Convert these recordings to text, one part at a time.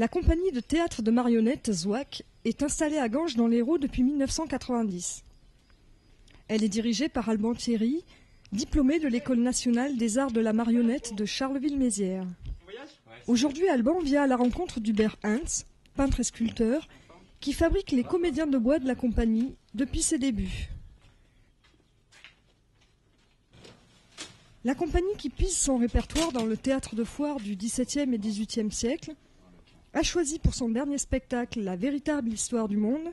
La compagnie de théâtre de marionnettes Zouak est installée à Ganges dans l'Hérault depuis 1990. Elle est dirigée par Alban Thierry, diplômé de l'École nationale des arts de la marionnette de Charleville-Mézières. Aujourd'hui, Alban vient à la rencontre d'Hubert Hintz, peintre et sculpteur, qui fabrique les comédiens de bois de la compagnie depuis ses débuts. La compagnie, qui puise son répertoire dans le théâtre de foire du XVIIe et XVIIIe siècle, a choisi pour son dernier spectacle, La véritable histoire du monde,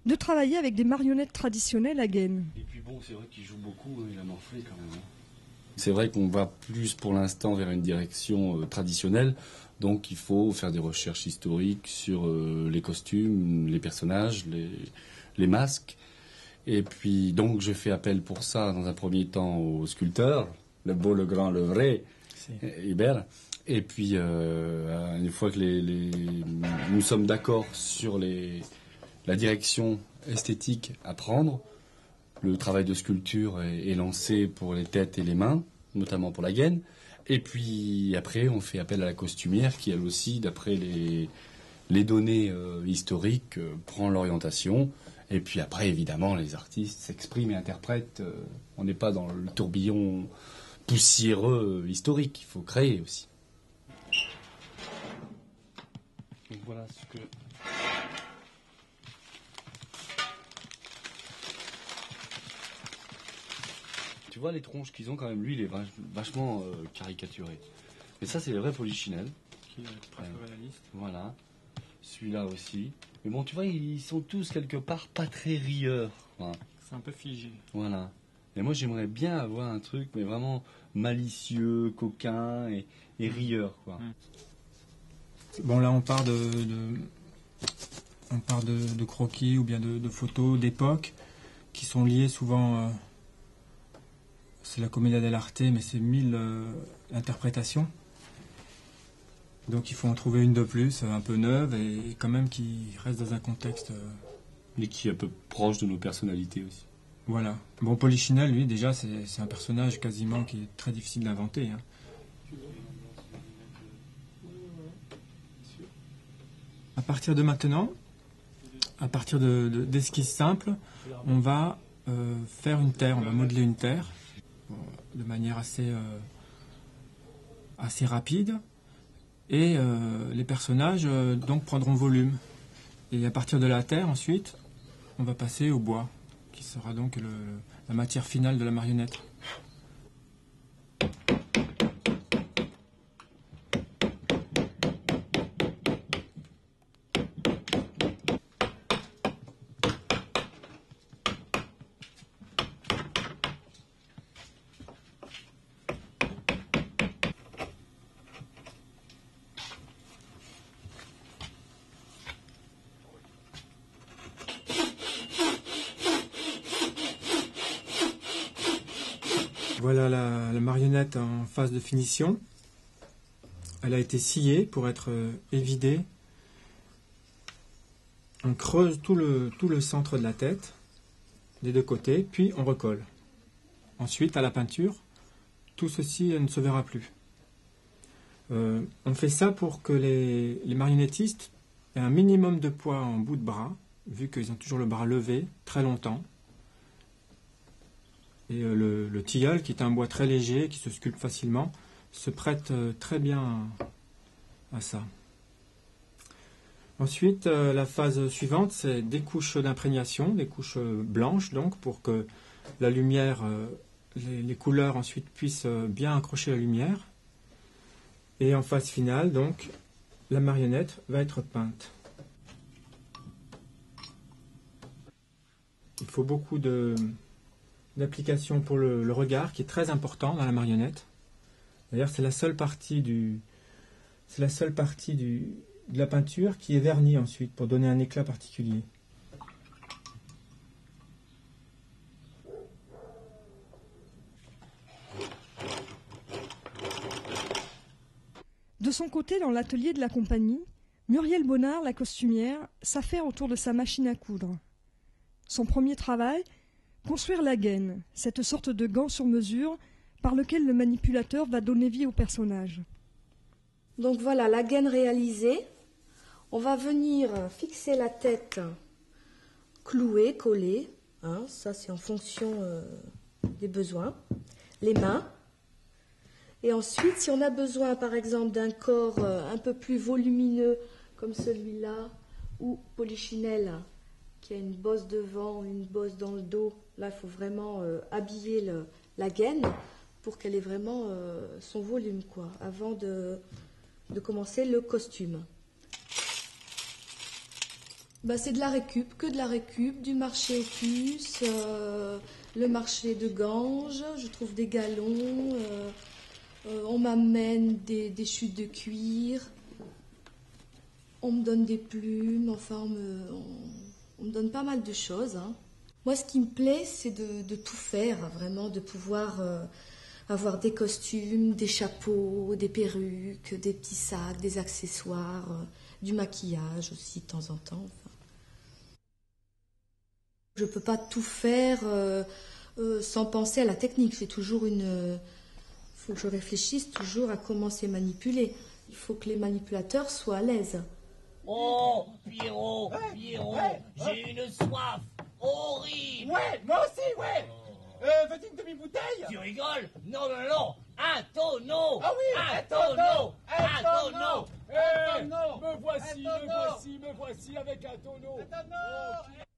de travailler avec des marionnettes traditionnelles à gaine. Et puis bon, c'est vrai qu'il joue beaucoup, il a morflé quand même. C'est vrai qu'on va plus pour l'instant vers une direction traditionnelle, donc il faut faire des recherches historiques sur les costumes, les personnages, les masques. Et puis donc je fais appel pour ça dans un premier temps au sculpteur, le beau, le grand, le vrai, Hubert. Et puis une fois que nous sommes d'accord sur la direction esthétique à prendre, le travail de sculpture est lancé pour les têtes et les mains, notamment pour la gaine. Et puis après, on fait appel à la costumière qui, elle aussi, d'après les données historiques, prend l'orientation. Et puis après, évidemment, les artistes s'expriment et interprètent. On n'est pas dans le tourbillon poussiéreux historique. Il faut créer aussi. Donc voilà ce que... Tu vois les tronches qu'ils ont quand même, lui il est vachement caricaturé. Mais ça c'est le vrai Polichinelle. Qui préfère la liste. Voilà. Celui-là aussi. Mais bon tu vois ils sont tous quelque part pas très rieurs. Voilà. C'est un peu figé. Voilà. Et moi j'aimerais bien avoir un truc mais vraiment malicieux, coquin et rieur quoi. Bon là on part de croquis ou bien de photos d'époque qui sont liées souvent... c'est la commedia dell'arte, mais c'est 1000 interprétations. Donc il faut en trouver une de plus, un peu neuve, et quand même qui reste dans un contexte... Et qui est un peu proche de nos personnalités aussi. Voilà. Bon, Polichinelle, lui, déjà, c'est un personnage quasiment qui est très difficile d'inventer. Hein. À partir de maintenant, à partir d'esquisses simples, on va faire une terre, on va modeler une terre de manière assez rapide, et les personnages donc prendront volume. Et à partir de la terre, ensuite, on va passer au bois, qui sera donc la matière finale de la marionnette. Voilà la marionnette en phase de finition. Elle a été sciée pour être évidée. On creuse tout le centre de la tête, des deux côtés, puis on recolle. Ensuite, à la peinture, tout ceci ne se verra plus. On fait ça pour que les marionnettistes aient un minimum de poids en bout de bras, vu qu'ils ont toujours le bras levé très longtemps. Et le tilleul, qui est un bois très léger, qui se sculpte facilement, se prête très bien à ça. Ensuite, la phase suivante, c'est des couches d'imprégnation, des couches blanches, donc, pour que la lumière, les couleurs ensuite puissent bien accrocher la lumière. Et en phase finale, donc, la marionnette va être peinte. Il faut beaucoup d'application pour le regard, qui est très important dans la marionnette. D'ailleurs, c'est la seule partie de la peinture qui est vernie ensuite pour donner un éclat particulier. De son côté, dans l'atelier de la compagnie, Muriel Bonnard, la costumière, s'affaire autour de sa machine à coudre. Son premier travail, construire la gaine, cette sorte de gant sur mesure par lequel le manipulateur va donner vie au personnage. Donc voilà la gaine réalisée. On va venir fixer la tête clouée, collée. Hein, ça, c'est en fonction des besoins. Les mains. Et ensuite, si on a besoin, par exemple, d'un corps un peu plus volumineux, comme celui-là, ou Polichinelle, qui a une bosse devant, une bosse dans le dos, là, il faut vraiment habiller la gaine pour qu'elle ait vraiment son volume, quoi, avant de commencer le costume. Bah, c'est de la récup, que de la récup, du marché aux puces, le marché de Ganges, je trouve des galons, on m'amène des chutes de cuir, on me donne des plumes, enfin on me donne pas mal de choses. Hein. Moi, ce qui me plaît, c'est de tout faire, vraiment, de pouvoir avoir des costumes, des chapeaux, des perruques, des petits sacs, des accessoires, du maquillage aussi de temps en temps. Enfin. Je ne peux pas tout faire sans penser à la technique. C'est toujours faut que je réfléchisse toujours à comment c'est manipulé. Il faut que les manipulateurs soient à l'aise. Oh, Pierrot, j'ai une soif horrible. Ouais, moi aussi, ouais. Veux-tu une demi-bouteille? Tu rigoles? Non, un tonneau. Ah oui, un tonneau. Un tonneau. Me voici avec un tonneau. Un tonneau.